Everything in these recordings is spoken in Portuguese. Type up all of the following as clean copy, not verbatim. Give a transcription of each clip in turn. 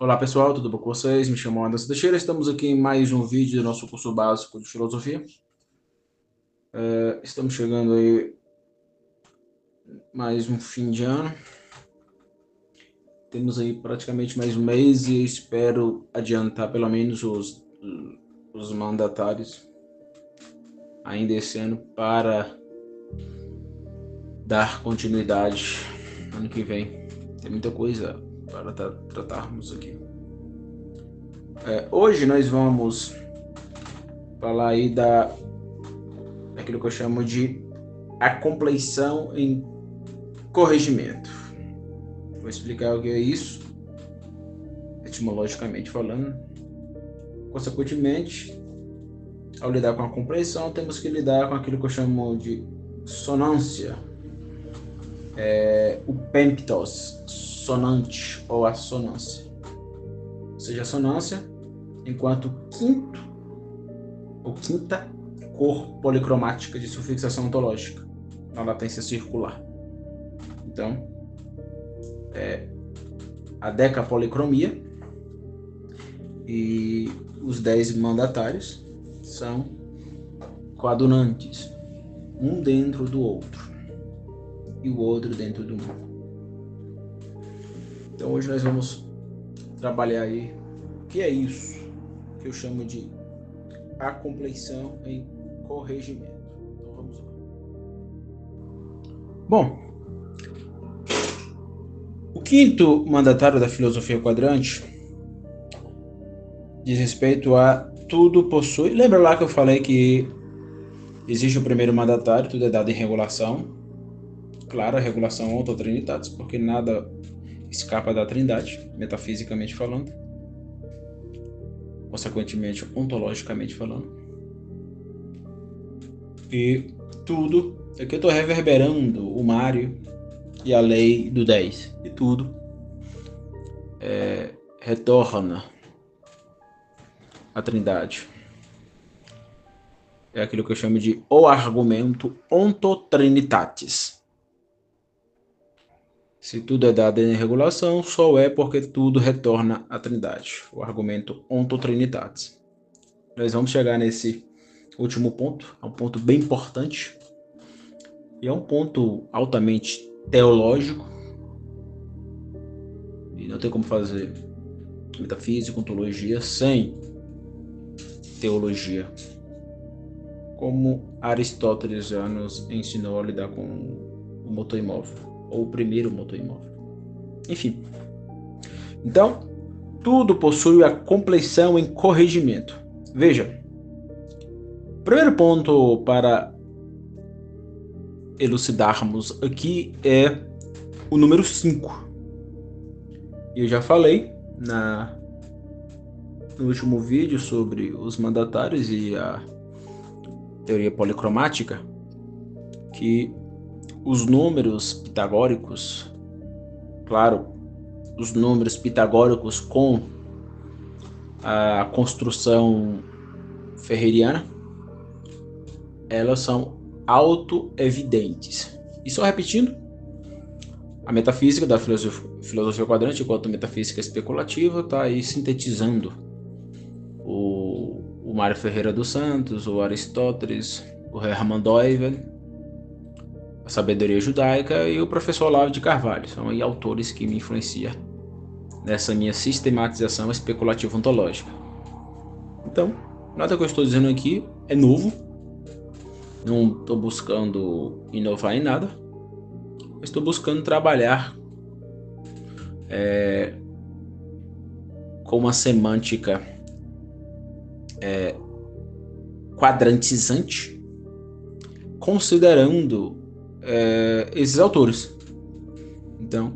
Olá pessoal, tudo bom com vocês? Me chamo Anderson Teixeira, estamos aqui em mais um vídeo do nosso curso básico de filosofia. Estamos chegando aí mais um fim de ano. Temos aí praticamente mais um mês e espero adiantar pelo menos os mandatários ainda esse ano para dar continuidade ano que vem. Tem muita coisa para tratarmos aqui. Hoje nós vamos falar aí daquilo que eu chamo de a compleição em corrigimento. Vou explicar o que é isso, etimologicamente falando. Consequentemente, ao lidar com a compleição, temos que lidar com aquilo que eu chamo de sonância, o pemptos, sonante ou assonância. Ou seja, a sonância enquanto quinto ou quinta cor policromática de sufixação ontológica na latência circular. Então, a decapolicromia e os 10 mandatários são coadunantes, um dentro do outro e o outro dentro do um. Então hoje nós vamos trabalhar aí o que é isso que eu chamo de a compleição em corregimento. Então vamos lá. Bom, o quinto mandatário da filosofia quadrante diz respeito a tudo possui. Lembra lá que eu falei que existe o primeiro mandatário, tudo é dado em regulação. Claro, a regulação autotrinitatis, porque nada escapa da trindade, metafisicamente falando. Consequentemente, ontologicamente falando. E tudo, aqui eu estou reverberando o Mário e a lei do 10. E tudo retorna à trindade. É aquilo que eu chamo de o argumento ontotrinitatis. Se tudo é dado em regulação, só é porque tudo retorna à trindade. O argumento ontotrinitatis. Nós vamos chegar nesse último ponto, é um ponto bem importante. E é um ponto altamente teológico. E não tem como fazer metafísica, ontologia sem teologia. Como Aristóteles já nos ensinou a lidar com o motor imóvel, ou o primeiro motor imóvel. Enfim. Então, tudo possui a compleição em corrigimento. Veja, o primeiro ponto para elucidarmos aqui é o número 5. Eu já falei no último vídeo sobre os mandatários e a teoria policromática que os números pitagóricos, claro, os números pitagóricos com a construção ferreriana, elas são autoevidentes. E só repetindo, a metafísica da filosofia quadrante, enquanto metafísica especulativa, está aí sintetizando o Mário Ferreira dos Santos, o Aristóteles, o Hermann Doivel, a sabedoria judaica e o professor Olavo de Carvalho. São aí autores que me influenciam nessa minha sistematização especulativa ontológica. Então, nada que eu estou dizendo aqui é novo. Não estou buscando inovar em nada. Estou buscando trabalhar com uma semântica quadrantizante, considerando esses autores. Então,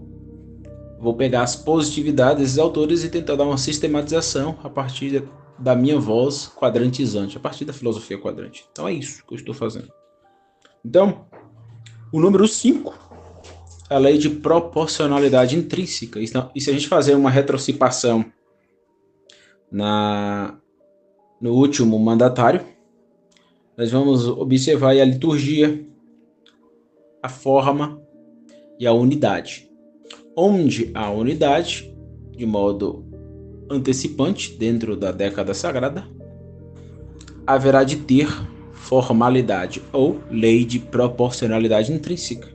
vou pegar as positividades desses autores e tentar dar uma sistematização a partir da minha voz quadrantizante, a partir da filosofia quadrante. Então é isso que eu estou fazendo. Então, o número 5, a lei de proporcionalidade intrínseca. E se a gente fazer uma retrocipação no último mandatário, nós vamos observar a liturgia, a forma e a unidade. Onde a unidade, de modo antecipante dentro da década sagrada, haverá de ter formalidade ou lei de proporcionalidade intrínseca.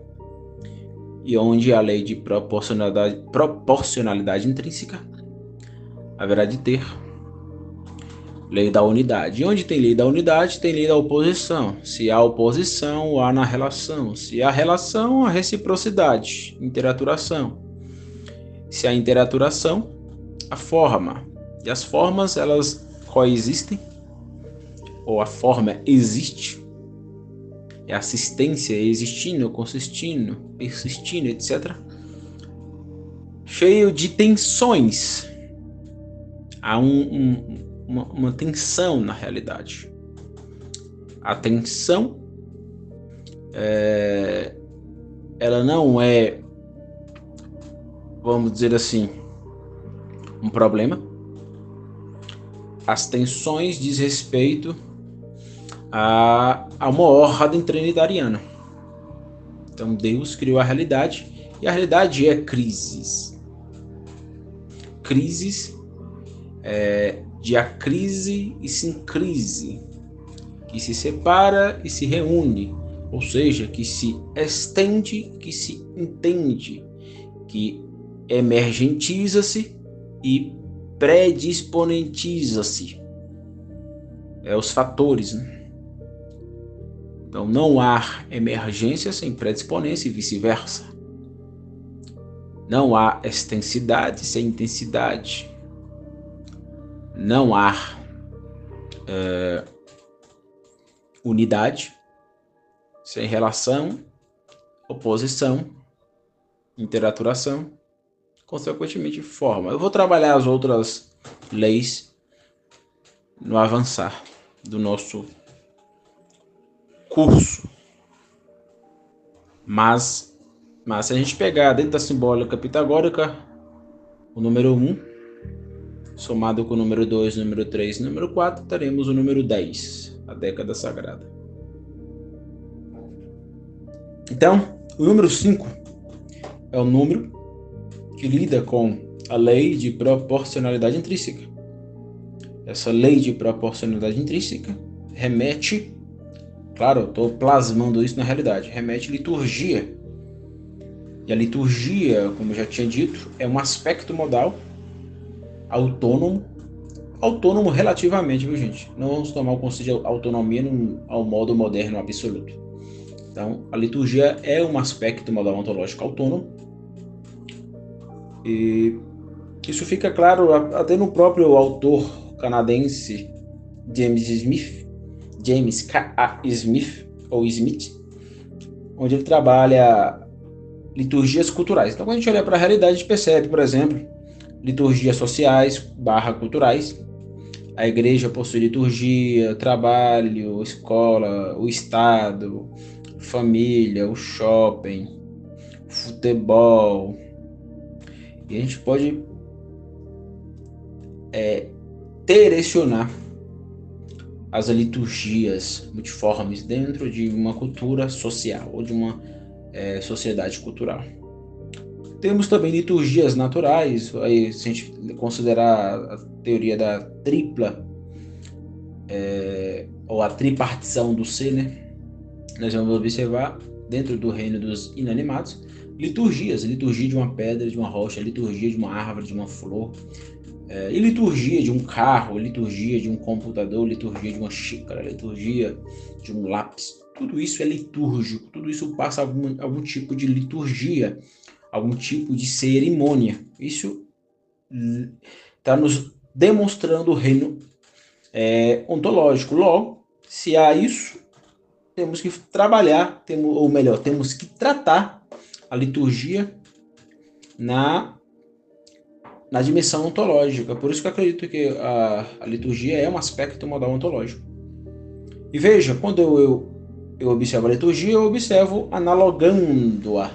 E onde a lei de proporcionalidade intrínseca haverá de ter lei da unidade. E onde tem lei da unidade, tem lei da oposição. Se há oposição, há na relação. Se há relação, há reciprocidade, interaturação. Se há interaturação, a forma. E as formas, elas coexistem, ou a forma existe, é assistência existindo, consistindo, persistindo, etc. Cheio de tensões. Há uma tensão na realidade. A tensão, ela não é, vamos dizer assim, um problema. As tensões diz respeito a uma ordem trinitariana. Então Deus criou a realidade e a realidade é crises. Crises de acrise e sincrise, que se separa e se reúne, ou seja, que se estende, que se entende, que emergentiza-se e predisponentiza-se. Os fatores, né? Então não há emergência sem predisponência e vice-versa. Não há extensidade sem intensidade. Não há unidade sem relação, oposição, interaturação, consequentemente forma. Eu vou trabalhar as outras leis no avançar do nosso curso. Mas se a gente pegar dentro da simbólica pitagórica o número 1, somado com o número 2, número 3 e número 4, teremos o número 10, a década sagrada. Então, o número 5 é o número que lida com a lei de proporcionalidade intrínseca. Essa lei de proporcionalidade intrínseca remete, claro, eu estou plasmando isso na realidade, remete liturgia. E a liturgia, como eu já tinha dito, é um aspecto modal autônomo relativamente, viu, gente? Não vamos tomar o conceito de autonomia ao modo moderno absoluto. Então, a liturgia é um aspecto modal ontológico autônomo. E isso fica claro até no próprio autor canadense James K.A. Smith, ou Smith, onde ele trabalha liturgias culturais. Então, quando a gente olha para a realidade, a gente percebe, por exemplo, liturgias sociais / culturais. A igreja possui liturgia, trabalho, escola, o Estado, família, o shopping, futebol. E a gente pode direcionar as liturgias multiformes dentro de uma cultura social ou de uma sociedade cultural. Temos também liturgias naturais, aí, se a gente considerar a teoria da tripla ou a tripartição do ser, né? Nós vamos observar dentro do reino dos inanimados liturgias, liturgia de uma pedra, de uma rocha, liturgia de uma árvore, de uma flor, e liturgia de um carro, liturgia de um computador, liturgia de uma xícara, liturgia de um lápis. Tudo isso é litúrgico, tudo isso passa algum tipo de liturgia, algum tipo de cerimônia. Isso está nos demonstrando o reino ontológico. Logo, se há isso, temos que trabalhar, ou melhor, temos que tratar a liturgia na dimensão ontológica. Por isso que eu acredito que a liturgia é um aspecto modal ontológico. E veja, quando eu observo a liturgia, eu observo analogando-a,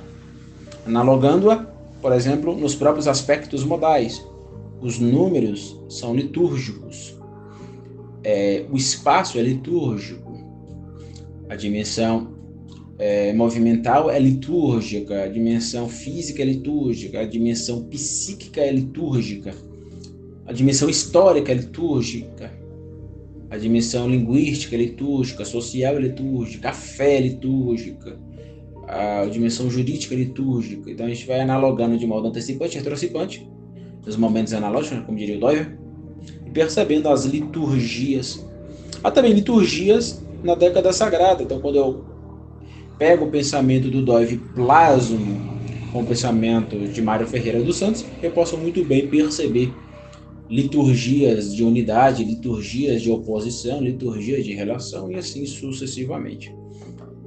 por exemplo, nos próprios aspectos modais. Os números são litúrgicos, o espaço é litúrgico, a dimensão movimental é litúrgica, a dimensão física é litúrgica, a dimensão psíquica é litúrgica, a dimensão histórica é litúrgica, a dimensão linguística é litúrgica, social é litúrgica, a fé é litúrgica, a dimensão jurídica é litúrgica. Então a gente vai analogando de modo antecipante e retrocipante, nos momentos analógicos, como diria o Doyle, e percebendo as liturgias. Há também liturgias na década sagrada. Então, quando eu pego o pensamento do Doyle e plasmo com o pensamento de Mário Ferreira dos Santos, eu posso muito bem perceber liturgias de unidade, liturgias de oposição, liturgias de relação e assim sucessivamente.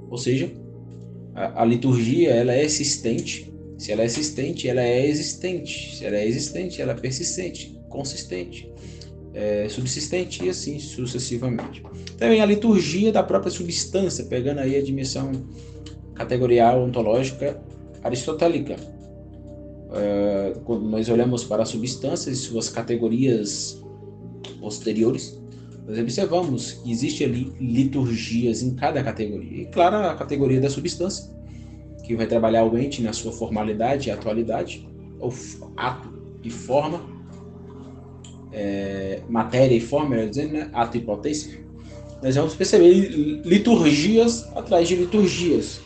Ou seja, a liturgia ela é existente. Se ela é existente, ela é existente. Se ela é existente, ela é persistente, consistente, subsistente e assim sucessivamente. Também a liturgia da própria substância, pegando aí a dimensão categorial ontológica aristotélica. Quando nós olhamos para a substância e suas categorias posteriores, nós observamos que existe ali liturgias em cada categoria. E claro, a categoria da substância, que vai trabalhar o ente na sua formalidade e atualidade, ou ato e forma, matéria e forma, melhor dizendo, né? Ato e potência. Nós vamos perceber liturgias atrás de liturgias.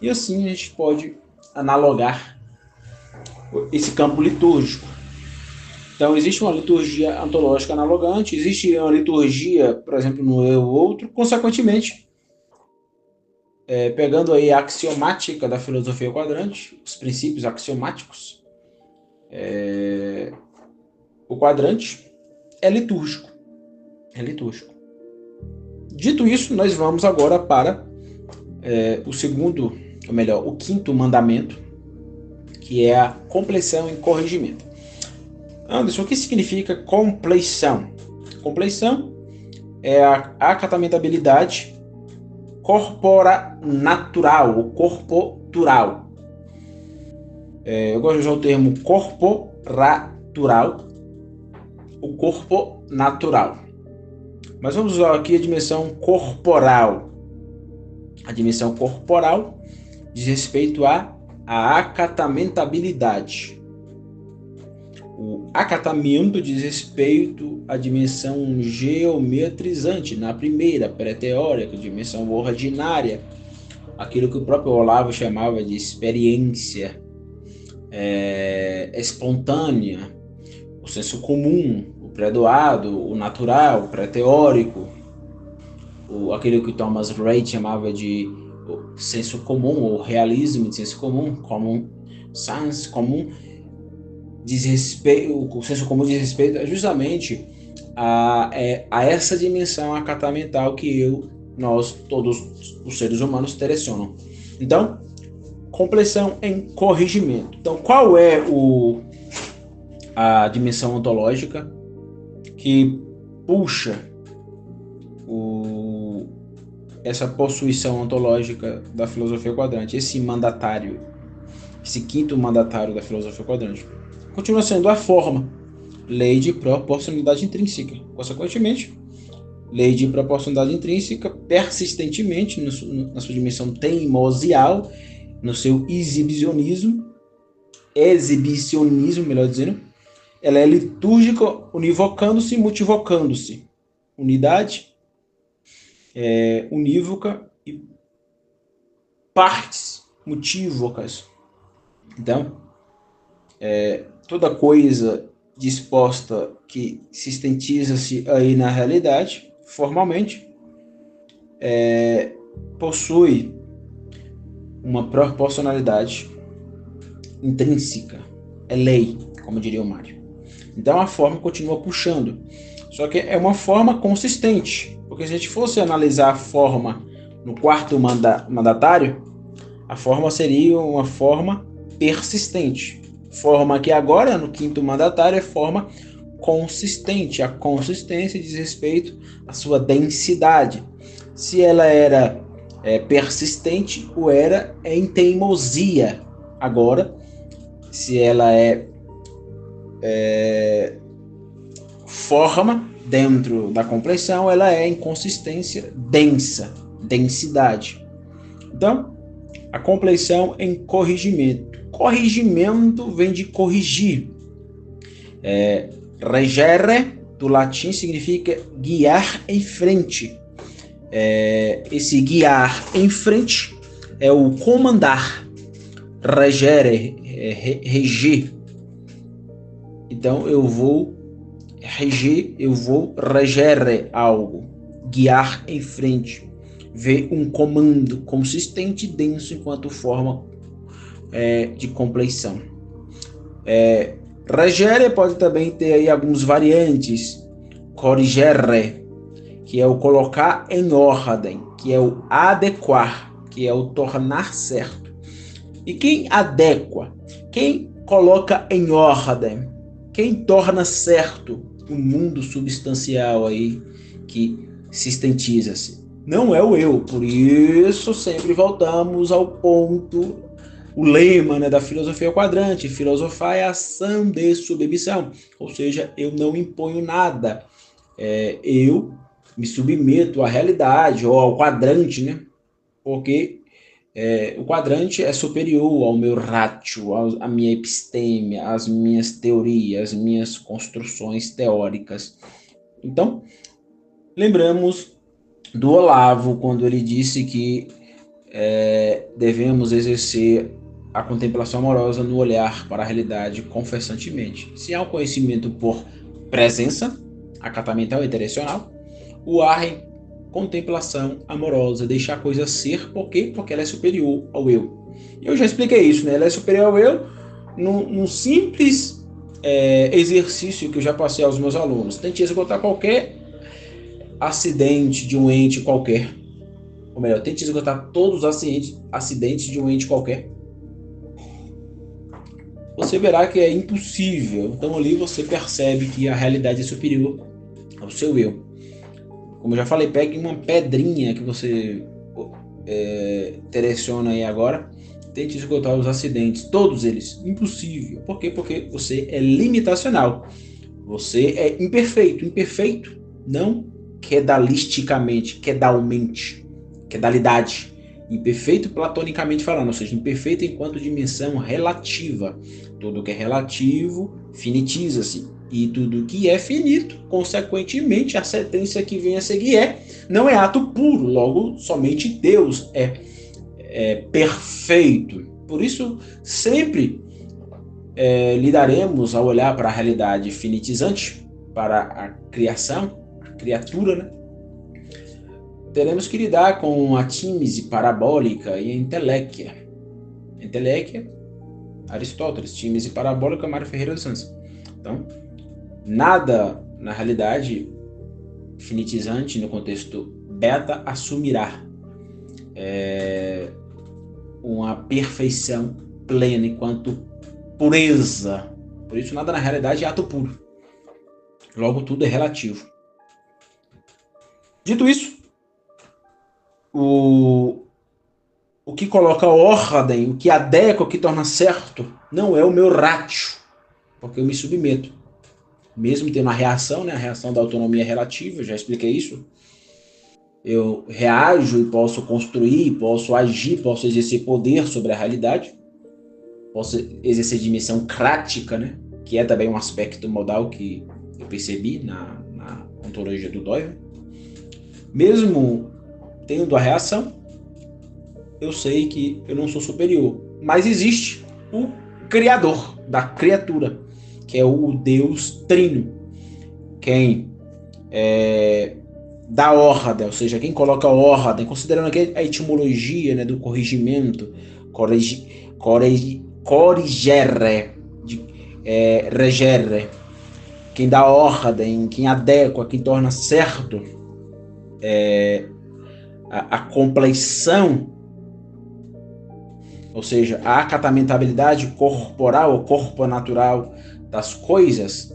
E assim a gente pode analogar esse campo litúrgico. Então, existe uma liturgia ontológica analogante, existe uma liturgia, por exemplo, no eu outro, consequentemente, pegando aí a axiomática da filosofia quadrante, os princípios axiomáticos, o quadrante é litúrgico. É litúrgico. Dito isso, nós vamos agora para o segundo, ou melhor, o quinto mandamento, que é a compleição e corrigimento. Anderson, o que significa compleição? Compleição é a acatamentabilidade corpora natural, ou corpotural. Eu gosto de usar o termo corporatural, o corpo natural. Mas vamos usar aqui a dimensão corporal. A dimensão corporal diz respeito à acatamentabilidade. O acatamento diz respeito à dimensão geometrizante, na primeira, pré-teórica, dimensão ordinária, aquilo que o próprio Olavo chamava de experiência espontânea, o senso comum, o pré-doado, o natural, o pré-teórico, aquilo que Thomas Wright chamava de senso comum, ou realismo de senso comum, common sense comum, diz respeito, o senso comum diz respeito justamente a essa dimensão acatamental que nós, todos os seres humanos, direcionam. Então, compleição em corrigimento. Então, qual é a dimensão ontológica que puxa essa possuição ontológica da filosofia quadrante, esse mandatário, esse quinto mandatário da filosofia quadrante? Continua sendo a forma, lei de proporcionalidade intrínseca. Consequentemente, lei de proporcionalidade intrínseca, persistentemente, na sua dimensão teimosial, no seu exibicionismo, melhor dizendo, ela é litúrgica, univocando-se e multivocando-se. Unidade, unívoca e partes multívocas. Então, toda coisa disposta que sistematiza-se aí na realidade, formalmente, possui uma proporcionalidade intrínseca, é lei, como diria o Mário. Então a forma continua puxando, só que é uma forma consistente, porque se a gente fosse analisar a forma no quarto mandatário, a forma seria uma forma persistente. Forma que agora, no quinto mandatário, é forma consistente. A consistência diz respeito à sua densidade. Se ela era persistente, o era é em teimosia. Agora, se ela é forma dentro da compleição, ela é em consistência densa, densidade. Então, a compleição em corrigimento. Corrigimento vem de corrigir. Regere, do latim, significa guiar em frente. Esse guiar em frente é o comandar. Regere, reger. Então eu vou reger, eu vou regere algo, guiar em frente, ver um comando consistente e denso enquanto forma de compleição. Regere pode também ter aí algumas variantes. Corrigere, que é o colocar em ordem, que é o adequar, que é o tornar certo. E quem adequa, quem coloca em ordem, quem torna certo o mundo substancial aí que sistematiza-se? Não é o eu. Por isso sempre voltamos ao ponto, o lema, né, da filosofia quadrante: filosofar é ação de submissão. Ou seja, eu não imponho nada. Eu me submeto à realidade ou ao quadrante, né? Porque o quadrante é superior ao meu ratio, à minha episteme, às minhas teorias, às minhas construções teóricas. Então, lembramos do Olavo quando ele disse que devemos exercer a contemplação amorosa no olhar para a realidade confessantemente. Se há um conhecimento por presença, acatamental e intencional, o ar em contemplação amorosa, deixar a coisa ser. Por quê? Porque ela é superior ao eu. Eu já expliquei isso, né? Ela é superior ao eu num simples exercício que eu já passei aos meus alunos. Tente esgotar qualquer acidente de um ente qualquer. Ou melhor, tente esgotar todos os acidentes de um ente qualquer. Você verá que é impossível. Então ali você percebe que a realidade é superior ao seu eu. Como eu já falei, pegue uma pedrinha que você direciona aí agora, tente esgotar os acidentes, todos eles. Impossível. Por quê? Porque você é limitacional. Você é imperfeito. Imperfeito não quedalisticamente, quedalmente, quedalidade. Imperfeito platonicamente falando, ou seja, imperfeito enquanto dimensão relativa. Tudo que é relativo finitiza-se. E tudo que é finito, consequentemente, a sentença que vem a seguir não é ato puro. Logo, somente Deus é perfeito. Por isso, sempre lidaremos ao olhar para a realidade finitizante, para a criação, a criatura, né? Teremos que lidar com a tímese parabólica e a inteléquia. Inteléquia, Aristóteles. Tímese parabólica, Mário Ferreira dos Santos. Então, nada, na realidade, finitizante no contexto beta assumirá uma perfeição plena enquanto pureza. Por isso, nada na realidade é ato puro. Logo, tudo é relativo. Dito isso, o que coloca ordem, o que adequa, o que torna certo, não é o meu ratio, porque eu me submeto. Mesmo tendo a reação, né? A reação da autonomia relativa, eu já expliquei isso. Eu reajo e posso construir, posso agir, posso exercer poder sobre a realidade, posso exercer dimensão crática, né? Que é também um aspecto modal que eu percebi na ontologia do Doyle. Mesmo tendo a reação, eu sei que eu não sou superior. Mas existe o criador da criatura, que é o Deus Trino. Quem dá ordem, ou seja, quem coloca ordem, considerando aqui a etimologia, né, do corrigimento, corrigere, regere, quem dá ordem, quem adequa, quem torna certo a compleição, ou seja, a acatamentabilidade corporal ou corpo natural das coisas,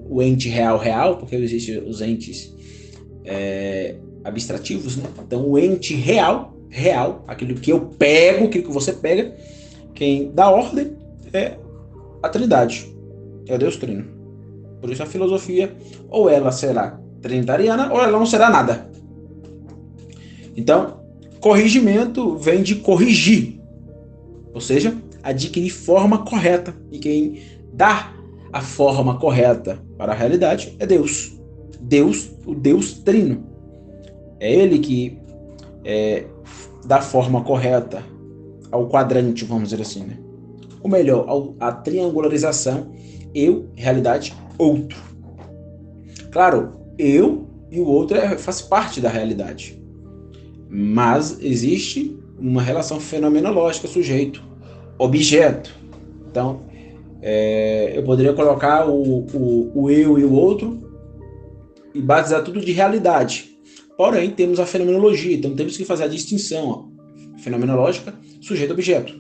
o ente real, porque existem os entes abstrativos, né? Então o ente real, aquilo que eu pego, aquilo que você pega, quem dá ordem é a Trindade, é o Deus Trino. Por isso a filosofia, ou ela será trinitariana, ou ela não será nada. Então, corrigimento vem de corrigir, ou seja, adquirir forma correta. E quem dá a forma correta para a realidade é Deus. Deus, o Deus Trino. É Ele que dá forma correta ao quadrante, vamos dizer assim, né? Ou melhor, a triangularização, eu, realidade, outro. Claro, eu e o outro faz parte da realidade. Mas existe uma relação fenomenológica, sujeito, objeto. Então, eu poderia colocar o eu e o outro e batizar tudo de realidade. Porém, temos a fenomenologia, então temos que fazer a distinção fenomenológica, sujeito-objeto.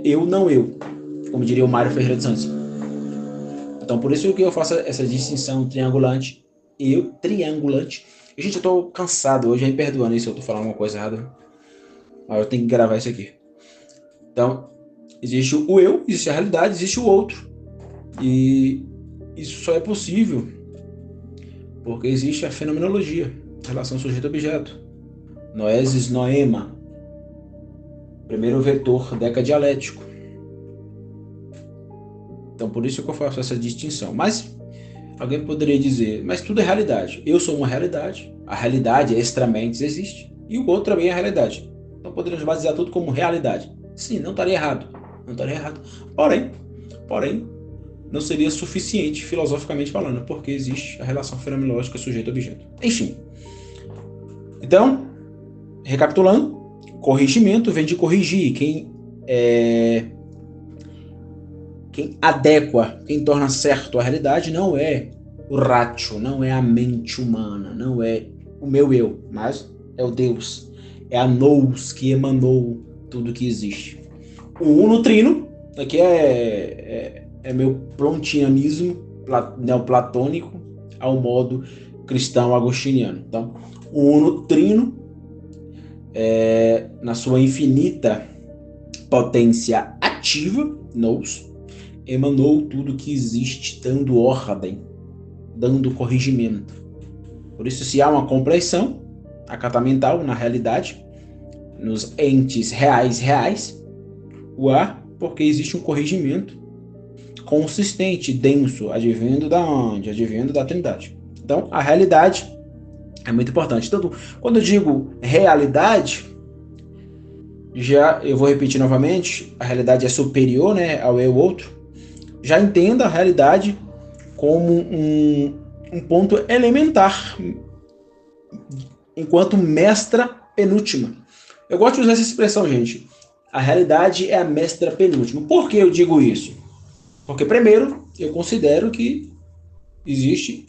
Eu, não eu, como diria o Mário Ferreira de Santos. Então, por isso que eu faço essa distinção triangulante, eu, triangulante. E, gente, eu tô cansado hoje, aí perdoando aí se eu tô falando uma coisa errada. Mas eu tenho que gravar isso aqui. Então, existe o eu, existe a realidade, existe o outro. E isso só é possível porque existe a fenomenologia, a relação sujeito-objeto. Noesis noema, primeiro vetor decadialético. Então, por isso que eu faço essa distinção. Mas alguém poderia dizer, mas tudo é realidade. Eu sou uma realidade, a realidade extra-mentes existe, e o outro também é a realidade. Então, poderíamos basear tudo como realidade. Sim, não estaria errado. Não estaria errado. Porém, não seria suficiente filosoficamente falando, porque existe a relação fenomenológica sujeito-objeto. Enfim. Então, recapitulando, corrigimento vem de corrigir. Quem adequa, quem torna certo a realidade não é o ratio, não é a mente humana, não é o meu eu, mas é o Deus. É a nous que emanou tudo que existe. O uno trino, aqui é meu prontianismo neoplatônico ao modo cristão agostiniano. Então, o uno trino, na sua infinita potência ativa, nous, emanou tudo que existe, dando ordem, dando corrigimento. Por isso, se há uma compreensão acatamental na realidade, nos entes reais, o há porque existe um corrigimento consistente, denso, advindo da onde? Advindo da Trindade. Então, a realidade é muito importante. Então, quando eu digo realidade, já eu vou repetir novamente, a realidade é superior, né, ao eu outro. Já entenda a realidade como um ponto elementar, enquanto mestra penúltima. Eu gosto de usar essa expressão, gente. A realidade é a mestra penúltima. Por que eu digo isso? Porque, primeiro, eu considero que existe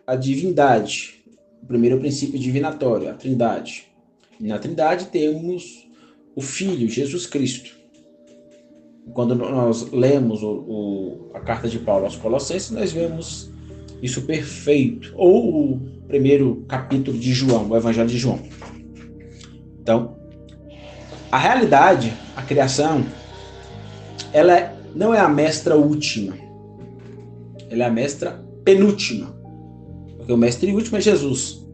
a divindade, o primeiro princípio divinatório, a Trindade. E na Trindade temos o Filho, Jesus Cristo. Quando nós lemos a carta de Paulo aos Colossenses, nós vemos isso perfeito. Ou o primeiro capítulo de João, o Evangelho de João. Então, a realidade, a criação, ela não é a mestra última. Ela é a mestra penúltima. Porque o mestre último é Jesus.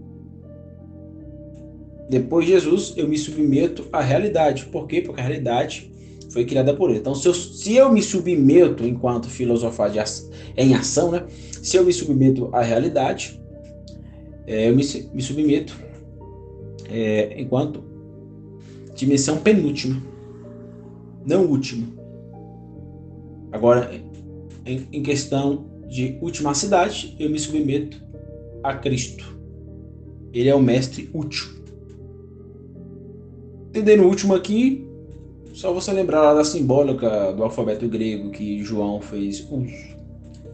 Depois de Jesus, eu me submeto à realidade. Por quê? Porque a realidade foi criada por ele. Então, se eu me submeto enquanto filosofar em ação, né? Se eu me submeto à realidade, eu me submeto enquanto dimensão penúltima, não última. Agora, em questão de ultimacidade, eu me submeto a Cristo. Ele é o mestre útil. Entendendo o último aqui, só você lembrar lá da simbólica do alfabeto grego que João fez uso.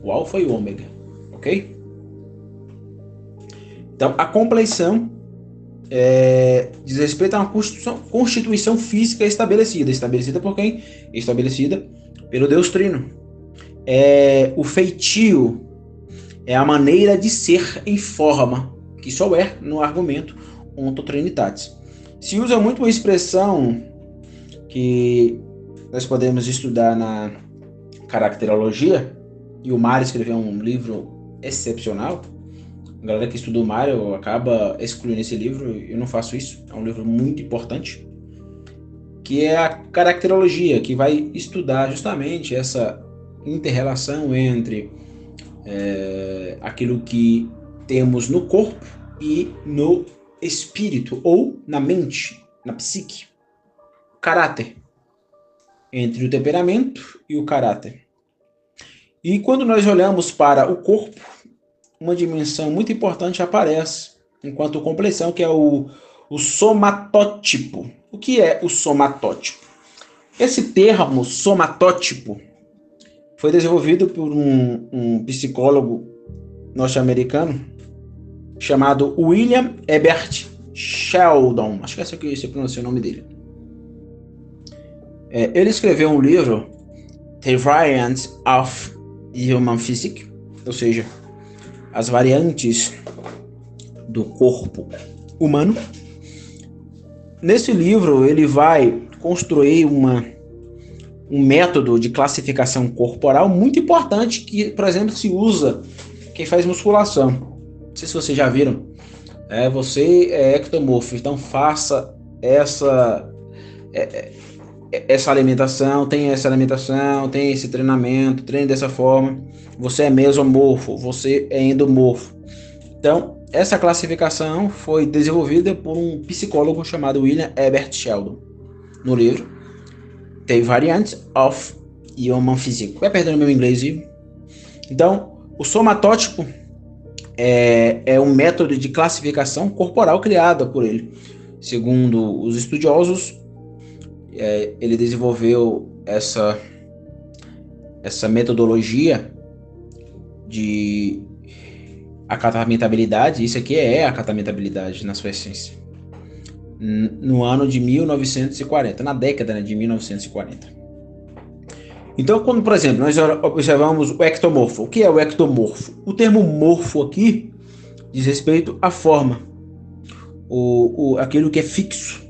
O alfa e o ômega, ok? Então, a compleição diz respeito a uma constituição física estabelecida. Estabelecida por quem? Estabelecida pelo Deus Trino. O feitio é a maneira de ser em forma, que só é no argumento ontotrinitatis. Se usa muito uma expressão que nós podemos estudar na caracterologia, e o Mário escreveu um livro excepcional. A galera que estuda o Mário acaba excluindo esse livro, eu não faço isso, é um livro muito importante. que é a caracterologia, que vai estudar justamente essa inter-relação entre aquilo que temos no corpo e no espírito, ou na mente, na psique. O caráter, entre o temperamento e o caráter. E quando nós olhamos para o corpo, uma dimensão muito importante aparece enquanto complexão, que é o somatótipo. O que é o somatótipo? Esse termo somatótipo foi desenvolvido por um psicólogo norte-americano chamado William Herbert Sheldon. Acho que é assim que se pronuncia o nome dele. Ele escreveu um livro, The Variants of Human Physics, ou seja, as variantes do corpo humano. Nesse livro, ele vai construir um método de classificação corporal muito importante que, por exemplo, se usa quem faz musculação. Não sei se vocês já viram. Você é ectomorfo, então faça essa alimentação, tem esse treinamento, treine dessa forma. Você é mesomorfo, você é endomorfo. Então, essa classificação foi desenvolvida por um psicólogo chamado William Herbert Sheldon, no livro The Variants of Human Physics. Vai perdendo meu inglês, viu? Então, o somatótipo é um método de classificação corporal criado por ele. Segundo os estudiosos, ele desenvolveu essa metodologia de acatamentabilidade. Isso aqui é acatamentabilidade na sua essência, no ano de 1940, na década de 1940. Então, quando, por exemplo, nós observamos o ectomorfo. O que é o ectomorfo? O termo morfo aqui diz respeito à forma, aquilo que é fixo.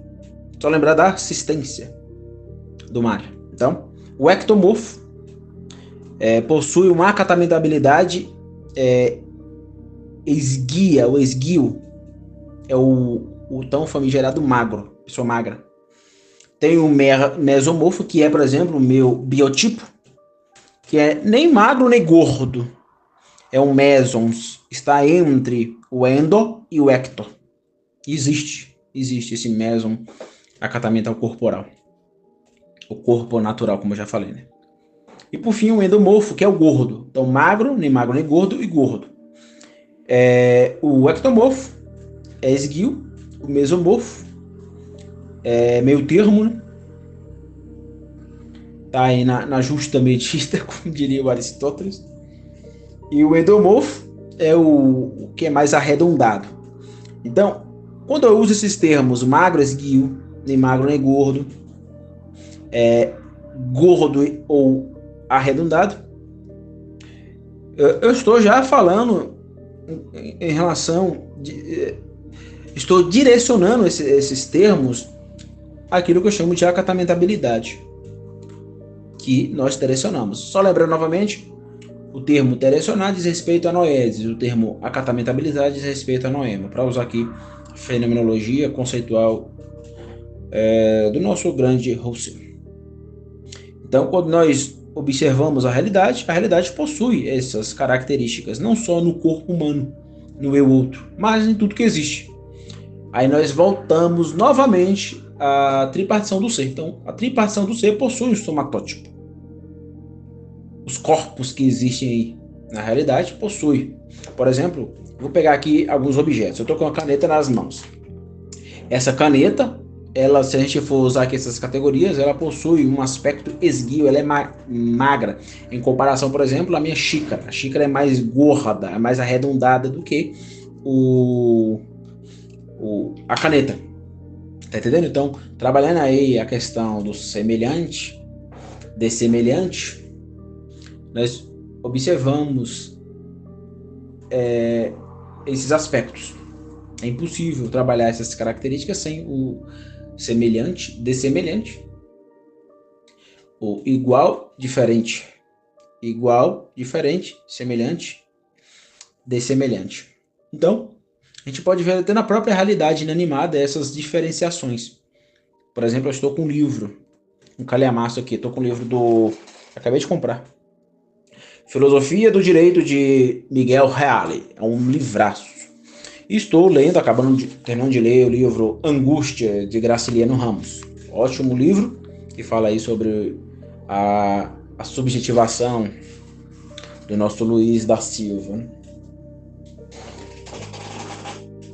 Só lembrar da assistência do mar. Então, o ectomorfo possui uma acatamentabilidade esguia, ou esguio, é o tão famigerado magro, pessoa magra. Tem o mesomorfo, que é, por exemplo, o meu biotipo, que é nem magro nem gordo. É um mesons, está entre o endo e o ecto. Existe esse meson acatamental corporal. O corpo natural, como eu já falei, né? E por fim, o endomorfo, que é o gordo. Então, nem magro nem gordo, e gordo. O ectomorfo é esguio, o mesomorfo é meio termo, né? Tá aí na justa medida, como diria o Aristóteles. E o endomorfo é o que é mais arredondado. Então, quando eu uso esses termos magro, esguio, nem magro nem gordo, gordo ou arredondado, eu estou já falando em relação estou direcionando esses termos àquilo que eu chamo de acatamentabilidade, que nós direcionamos. Só lembrando novamente, o termo direcionar diz respeito a noeses, o termo acatamentabilidade diz respeito a noema, para usar aqui a fenomenologia conceitual do nosso grande Husserl. Então, quando nós observamos a realidade possui essas características, não só no corpo humano, no eu outro, mas em tudo que existe. Aí nós voltamos novamente à tripartição do ser. Então, a tripartição do ser possui um somatótipo. Os corpos que existem aí na realidade possuem. Por exemplo, vou pegar aqui alguns objetos. Eu estou com uma caneta nas mãos. Essa caneta, se a gente for usar aqui essas categorias, ela possui um aspecto esguio, ela é magra. Em comparação, por exemplo, à minha xícara. A xícara é mais gorda, é mais arredondada do que a caneta. Tá entendendo? Então, trabalhando aí a questão do semelhante, dessemelhante, nós observamos esses aspectos. É impossível trabalhar essas características sem o semelhante, dessemelhante, o igual, diferente, semelhante, dessemelhante. Então, a gente pode ver até na própria realidade inanimada essas diferenciações. Por exemplo, eu estou com um livro, um calhamaço aqui. Estou com um livro acabei de comprar. Filosofia do Direito de Miguel Reale. É um livraço. E estou lendo, terminando de ler o livro Angústia, de Graciliano Ramos. Ótimo livro, que fala aí sobre a subjetivação do nosso Luiz da Silva.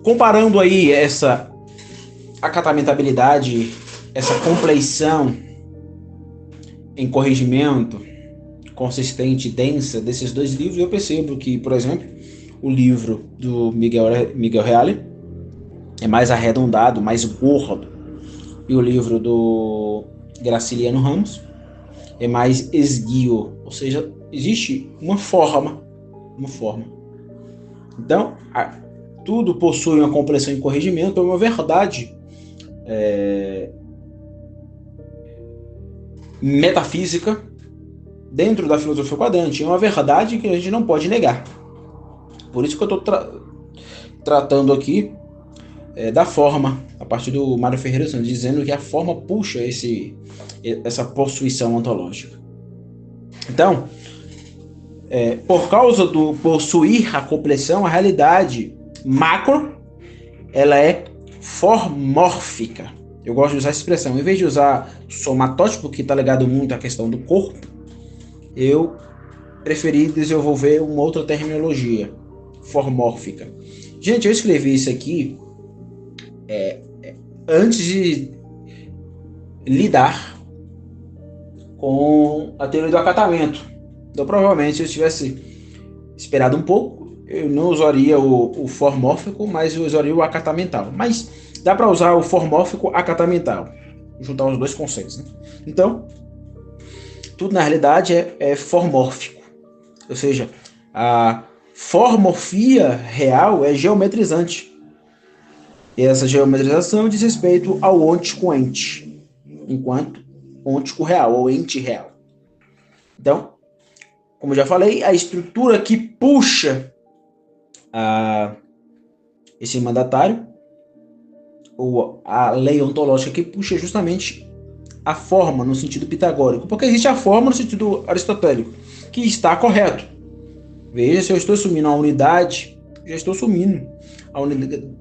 Comparando aí essa acatamentabilidade, essa compleição em corrigimento consistente e densa desses dois livros, eu percebo que, por exemplo, o livro do Miguel Reale é mais arredondado, mais gordo, e o livro do Graciliano Ramos é mais esguio, ou seja, existe uma forma. Então, tudo possui uma compreensão e corrigimento, é uma verdade metafísica dentro da filosofia quadrante, é uma verdade que a gente não pode negar. Por isso que eu estou tratando aqui da forma, a partir do Mário Ferreira Santos, dizendo que a forma puxa essa possuição ontológica. Então, por causa do possuir a compleição, a realidade macro, ela é formórfica. Eu gosto de usar essa expressão. Em vez de usar somatótipo, que está ligado muito à questão do corpo, eu preferi desenvolver uma outra terminologia, formórfica. Gente, eu escrevi isso aqui antes de lidar com a teoria do acatamento. Então, provavelmente, se eu tivesse esperado um pouco, eu não usaria o formórfico, mas eu usaria o acatamental. Mas dá para usar o formórfico acatamental, juntar os dois conceitos, né? Então, tudo na realidade é formórfico, ou seja, a formorfia real é geometrizante. E essa geometrização diz respeito ao ôntico ente, enquanto ôntico real, ou ente real. Então, como eu já falei, a estrutura que puxa esse mandatário, ou a lei ontológica que puxa justamente a forma no sentido pitagórico, porque existe a forma no sentido aristotélico, que está correto. Veja, se eu estou assumindo a unidade, já estou assumindo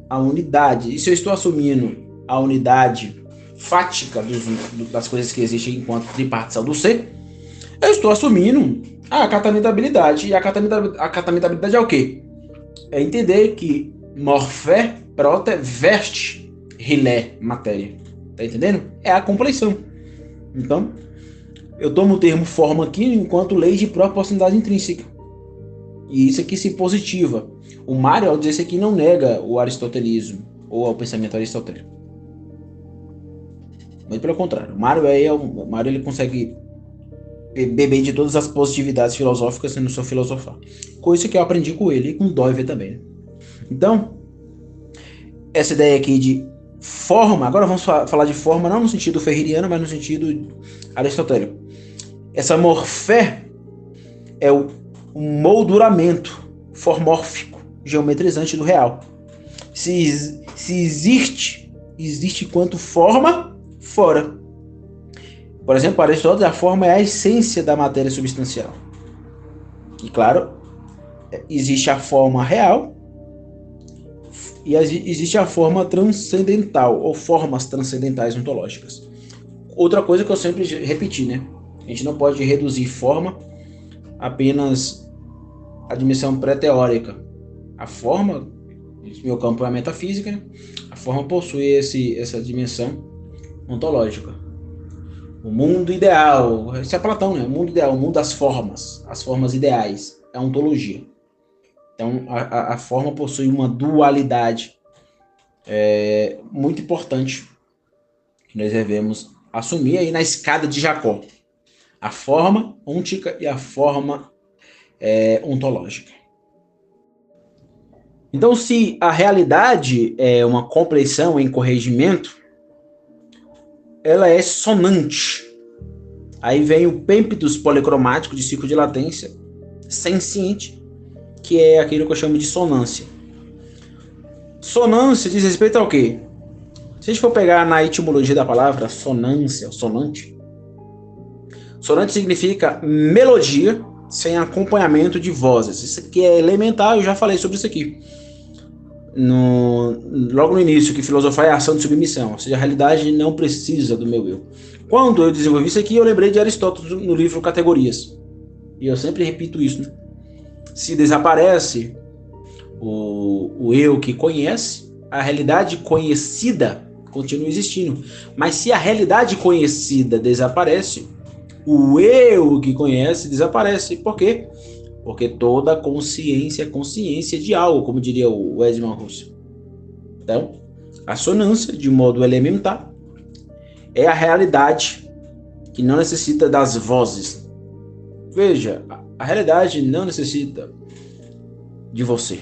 a unidade. E se eu estou assumindo a unidade fática das coisas que existem enquanto tripartição do ser, eu estou assumindo a acatamentabilidade. E a acatamentabilidade é o quê? É entender que morfé, prota, veste, rilé, matéria. Tá entendendo? É a compleição. Então, eu tomo o termo forma aqui enquanto lei de proporcionalidade intrínseca. E isso aqui se positiva. O Mário, ao dizer isso aqui, não nega o aristotelismo ou o pensamento aristotélico. Muito pelo contrário. O Mário ele consegue beber de todas as positividades filosóficas no seu filosofar. Coisa que eu aprendi com ele e com Doiver também. Então, essa ideia aqui de forma, agora vamos falar de forma não no sentido ferririano, mas no sentido aristotélico. Essa morfé é o molduramento formórfico, geometrizante do real. Se existe enquanto forma, fora. Por exemplo, para Aristóteles, a forma é a essência da matéria substancial. E claro, existe a forma real e existe a forma transcendental, ou formas transcendentais ontológicas. Outra coisa que eu sempre repeti, né? A gente não pode reduzir forma apenas a dimensão pré-teórica. A forma, meu campo é a metafísica, né? A forma possui essa dimensão ontológica. O mundo ideal, isso é Platão, né? O mundo ideal, o mundo das formas, as formas ideais, é a ontologia. Então, a forma possui uma dualidade muito importante que nós devemos assumir aí na escada de Jacó. A forma ôntica e a forma ontológica. Então, se a realidade é uma compleição em corrigimento, ela é sonante. Aí vem o pêmpidos policromático de ciclo de latência, senciente, que é aquilo que eu chamo de sonância. Sonância diz respeito ao quê? Diz Se a gente for pegar na etimologia da palavra sonância, sonante significa melodia sem acompanhamento de vozes. Isso aqui é elementar, eu já falei sobre isso aqui. Logo no início, que filosofar é ação de submissão, ou seja, a realidade não precisa do meu eu. Quando eu desenvolvi isso aqui, eu lembrei de Aristóteles no livro Categorias. E eu sempre repito isso, né? Se desaparece o eu que conhece, a realidade conhecida continua existindo. Mas se a realidade conhecida desaparece, o eu que conhece desaparece. Por quê? Porque toda consciência é consciência de algo, como diria o Edmund Husserl. Então, a sonância, de modo elementar, é a realidade que não necessita das vozes. Veja, a realidade não necessita de você.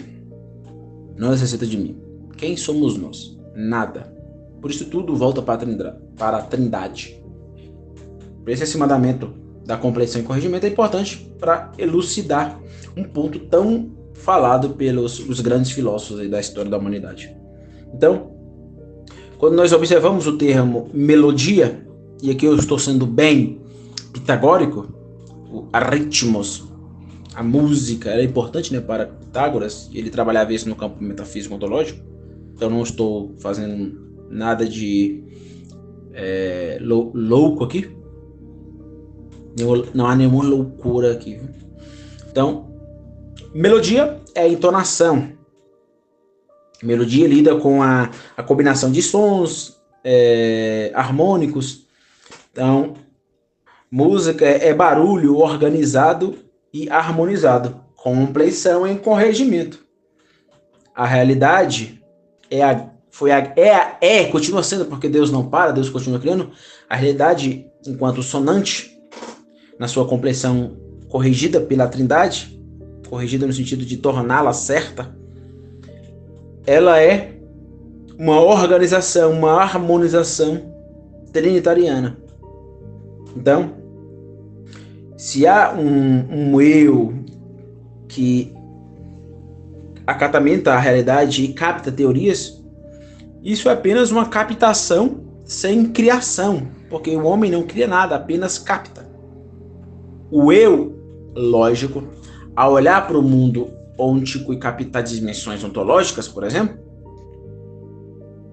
Não necessita de mim. Quem somos nós? Nada. Por isso tudo volta para a Trindade. Por isso esse mandamento da compreensão e corrigimento é importante para elucidar um ponto tão falado pelos os grandes filósofos da história da humanidade. Então, quando nós observamos o termo melodia, e aqui eu estou sendo bem pitagórico, o arritmos, a música era importante, né, para Pitágoras, e ele trabalhava isso no campo metafísico ontológico, então não estou fazendo nada de louco aqui, não há nenhuma loucura aqui. Então, melodia é entonação. Melodia lida com a combinação de sons harmônicos. Então, música é barulho organizado e harmonizado, compleição em corrigimento. A realidade continua sendo, porque Deus não para, Deus continua criando. A realidade, enquanto sonante, na sua compleição corrigida pela Trindade, corrigida no sentido de torná-la certa, ela é uma organização, uma harmonização trinitariana. Então, se há um eu que acatamenta a realidade e capta teorias, isso é apenas uma captação sem criação, porque o homem não cria nada, apenas capta. O eu, lógico, ao olhar para o mundo ôntico e captar dimensões ontológicas, por exemplo,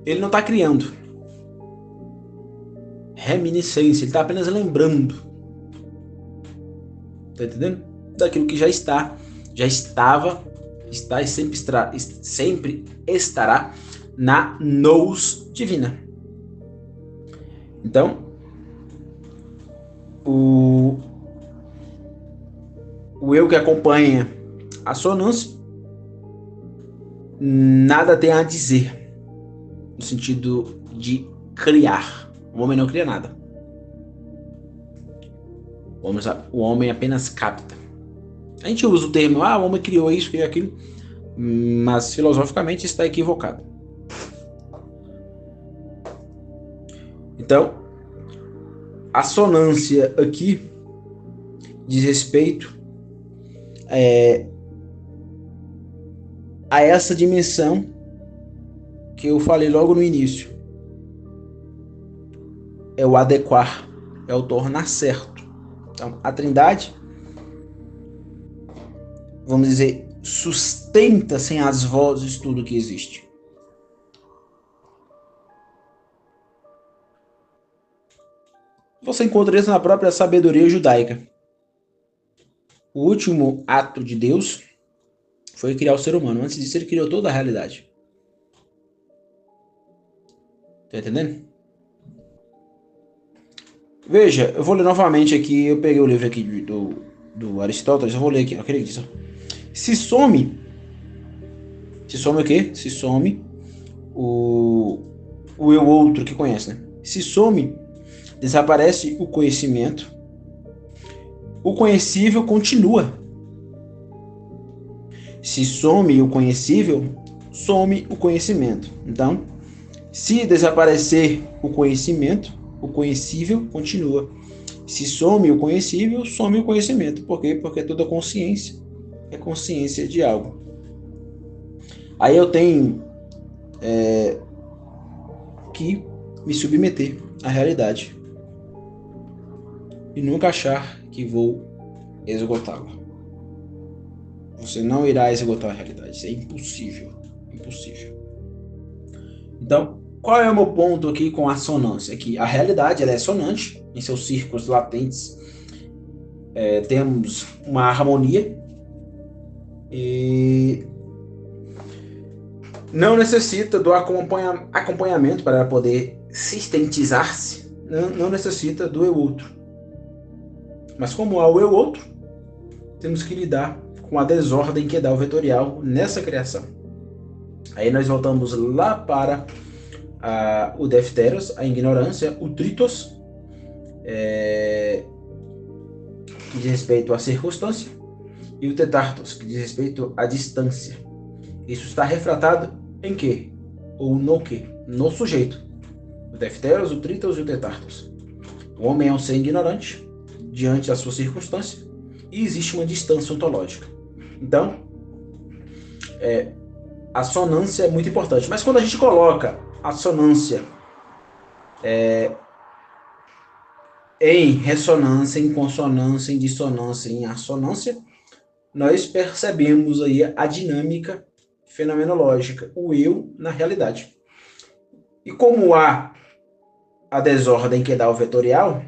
ele não está criando. Reminiscência, ele está apenas lembrando. Está entendendo? Daquilo que já está, já estava, está e sempre estará na nous divina. Então, o eu que acompanha a sonância nada tem a dizer no sentido de criar. O homem não cria nada. O homem apenas capta. A gente usa o termo, o homem criou isso, criou aquilo, mas filosoficamente está equivocado. Então, a sonância aqui diz respeito a essa dimensão que eu falei logo no início. É o adequar, é o tornar certo. Então, a Trindade, vamos dizer, sustenta sem as vozes tudo que existe. Você encontra isso na própria sabedoria judaica. O último ato de Deus foi criar o ser humano. Antes disso, ele criou toda a realidade. Tá entendendo? Veja, eu vou ler novamente aqui. Eu peguei o livro aqui do Aristóteles. Eu vou ler aqui. Eu queria dizer. Se some o quê? Se some o eu outro que conhece, né? Se some, desaparece o conhecimento. O conhecível continua. Se some o conhecível, some o conhecimento. Então, se desaparecer o conhecimento, o conhecível continua. Se some o conhecível, some o conhecimento. Por quê? Porque toda consciência é consciência de algo. Aí eu tenho que me submeter à realidade e nunca achar que vou esgotá-la. Você não irá esgotar a realidade, isso é impossível, impossível. Então, qual é o meu ponto aqui com a sonância? Que a realidade ela é sonante em seus círculos latentes. Temos uma harmonia e não necessita do acompanhamento para poder sistematizar-se, não necessita do eu outro. Mas como há o eu outro, temos que lidar com a desordem que dá o vetorial nessa criação. Aí nós voltamos lá para o Defteros, a ignorância, o Tritos, que diz respeito à circunstância, e o Tetartos, que diz respeito à distância. Isso está refratado em quê? Ou no quê? No sujeito. O Defteros, o Tritos e o Tetartos. O homem é um ser ignorante diante da sua circunstância e existe uma distância ontológica. Então, a sonância é muito importante. Mas quando a gente coloca a sonância em ressonância, em consonância, em dissonância, em assonância, nós percebemos aí a dinâmica fenomenológica, o eu na realidade. E como há a desordem que dá o vetorial,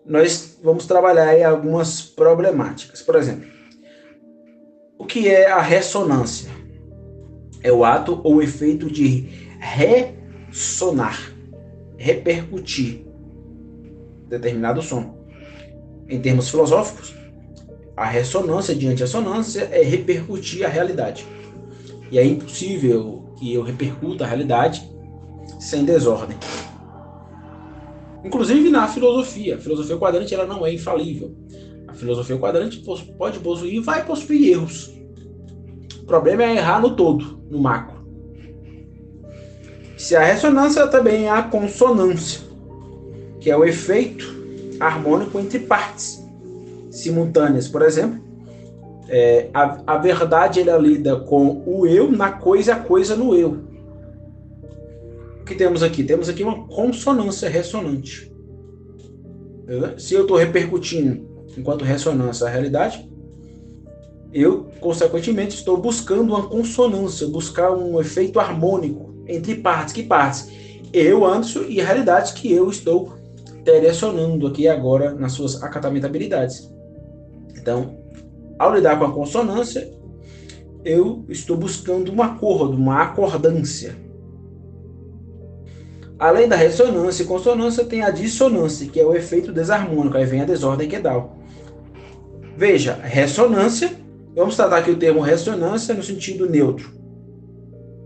nós vamos trabalhar aí algumas problemáticas. Por exemplo, o que é a ressonância? É o ato ou efeito de ressonar, repercutir determinado som. Em termos filosóficos, a ressonância diante a sonância é repercutir a realidade. E é impossível que eu repercuta a realidade sem desordem. Inclusive na filosofia. A filosofia quadrante ela não é infalível. A filosofia quadrante pode possuir e vai possuir erros. O problema é errar no todo, no macro. Se a ressonância também é a consonância, que é o efeito harmônico entre partes simultâneas. Por exemplo, a verdade ela lida com o eu na coisa, a coisa no eu. O que temos aqui? Temos aqui uma consonância ressonante. Se eu estou repercutindo enquanto ressonância a realidade, eu, consequentemente, estou buscando uma consonância, buscar um efeito harmônico entre partes. Que partes? Eu, Anderson, e a realidade que eu estou direcionando aqui agora nas suas acatamentabilidades. Então, ao lidar com a consonância, eu estou buscando um acordo, uma acordância. Além da ressonância e consonância, tem a dissonância, que é o efeito desarmônico. Aí vem a desordem quedal. Veja, ressonância, vamos tratar aqui o termo ressonância no sentido neutro.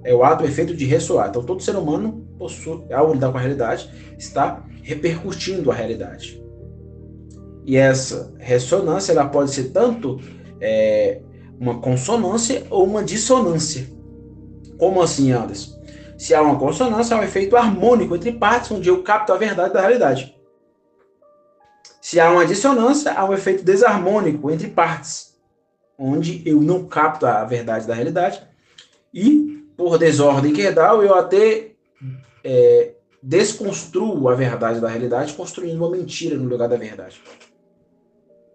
É o ato, o efeito de ressoar. Então, todo ser humano, ao lidar com a realidade, está repercutindo a realidade. E essa ressonância ela pode ser tanto uma consonância ou uma dissonância. Como assim, Anderson? Se há uma consonância, há um efeito harmônico entre partes, onde eu capto a verdade da realidade. Se há uma dissonância, há um efeito desarmônico entre partes, onde eu não capto a verdade da realidade. E, por desordem quedal, eu até desconstruo a verdade da realidade, construindo uma mentira no lugar da verdade.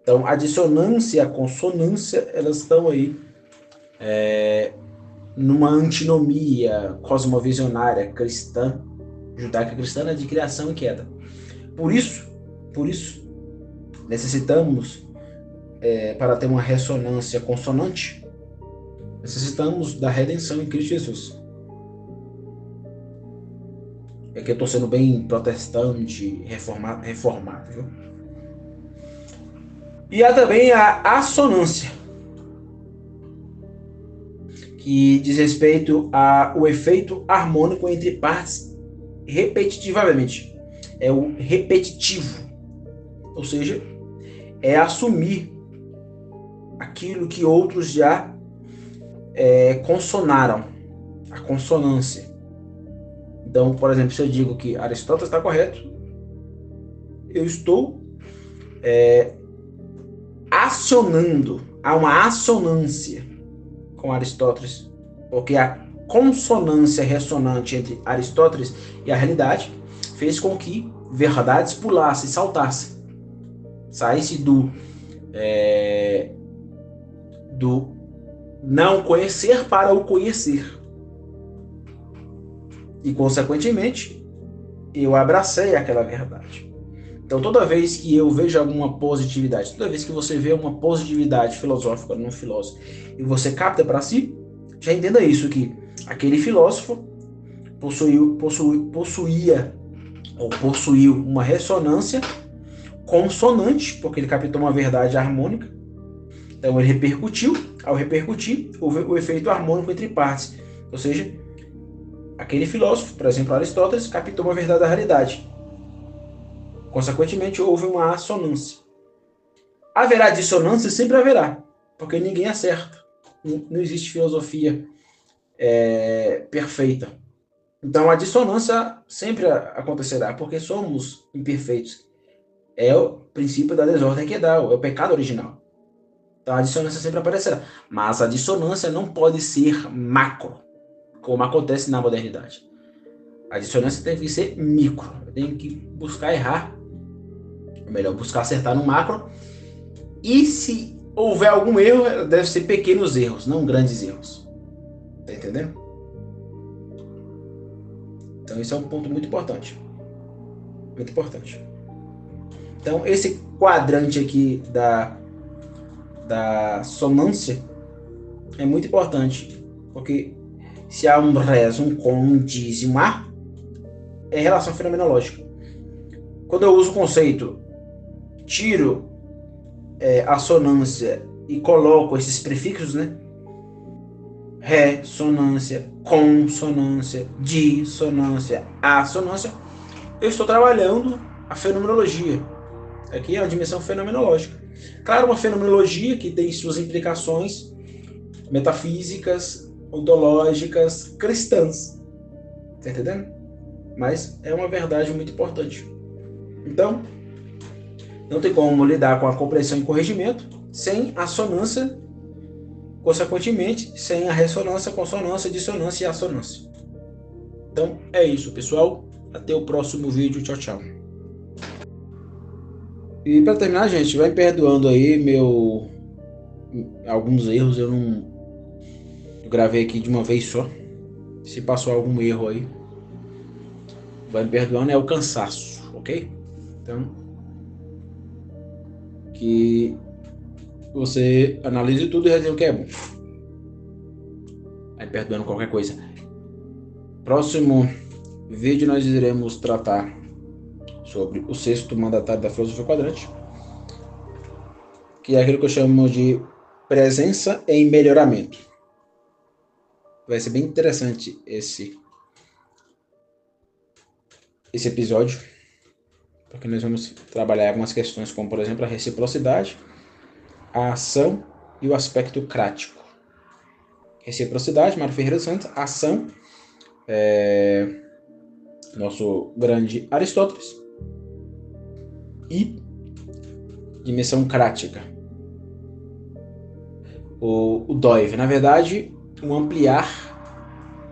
Então, a dissonância e a consonância, elas estão aí numa antinomia cosmovisionária cristã, judaica cristã, de criação e queda. Por isso, necessitamos, para ter uma ressonância consonante, necessitamos da redenção em Cristo Jesus. É que eu estou sendo bem protestante, reformado, viu? E há também a assonância, que diz respeito ao efeito harmônico entre partes repetitivamente. É o repetitivo, ou seja, é assumir aquilo que outros já consonaram, a consonância. Então, por exemplo, se eu digo que Aristóteles está correto, eu estou acionando, há uma assonância com Aristóteles, porque a consonância ressonante entre Aristóteles e a realidade fez com que verdades pulassem, saltassem, saísse do não conhecer para o conhecer. E, consequentemente, eu abracei aquela verdade. Então, toda vez que eu vejo alguma positividade, toda vez que você vê uma positividade filosófica num filósofo e você capta para si, já entenda isso, que aquele filósofo possuiu uma ressonância consonante, porque ele captou uma verdade harmônica. Então ele repercutiu, ao repercutir, houve o efeito harmônico entre partes. Ou seja, aquele filósofo, por exemplo, Aristóteles, captou uma verdade da realidade. Consequentemente, houve uma assonância. Haverá dissonância? Sempre haverá, porque ninguém acerta. Não existe filosofia perfeita. Então a dissonância sempre acontecerá, porque somos imperfeitos. É o princípio da desordem que dá, é o pecado original. Então a dissonância sempre aparecerá. Mas a dissonância não pode ser macro, como acontece na modernidade. A dissonância tem que ser micro. Eu tenho que buscar errar, ou melhor, buscar acertar no macro. E se houver algum erro, deve ser pequenos erros, não grandes erros. Tá entendendo? Então esse é um ponto muito importante. Muito importante. Então esse quadrante aqui da sonância é muito importante, porque se há um res, um com, um dis e um a, é relação fenomenológica. Quando eu uso o conceito, tiro a sonância e coloco esses prefixos, né? Ressonância, consonância, dissonância, assonância, eu estou trabalhando a fenomenologia. Aqui é a dimensão fenomenológica. Claro, uma fenomenologia que tem suas implicações metafísicas, ontológicas, cristãs. Tá entendendo? Mas é uma verdade muito importante. Então, não tem como lidar com a compreensão e corrigimento sem a assonância, consequentemente, sem a ressonância, consonância, dissonância e assonância. Então, é isso, pessoal. Até o próximo vídeo. Tchau, tchau. E para terminar, gente, vai me perdoando aí alguns erros. Eu gravei aqui de uma vez só. Se passou algum erro aí, vai me perdoando, é o cansaço, ok? Então, que você analise tudo e resenha o que é bom. Vai me perdoando qualquer coisa. Próximo vídeo nós iremos tratar sobre o sexto mandatário da filosofia quadrante, que é aquilo que eu chamo de presença em melhoramento. Vai ser bem interessante esse episódio, porque nós vamos trabalhar algumas questões como, por exemplo, a reciprocidade, a ação e o aspecto crático. Reciprocidade, Mário Ferreira Santos. Ação, nosso grande Aristóteles. E dimensão crática, o Doivre. Na verdade, o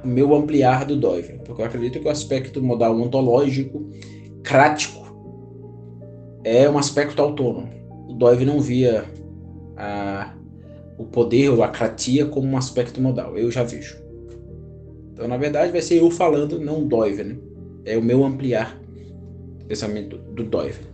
meu ampliar do Doivre, porque eu acredito que o aspecto modal ontológico crático é um aspecto autônomo. O Doivre não via o poder ou a cratia como um aspecto modal. Eu já vejo. Então, na verdade, vai ser eu falando, não o Doivre, né? É o meu ampliar do pensamento do Doivre.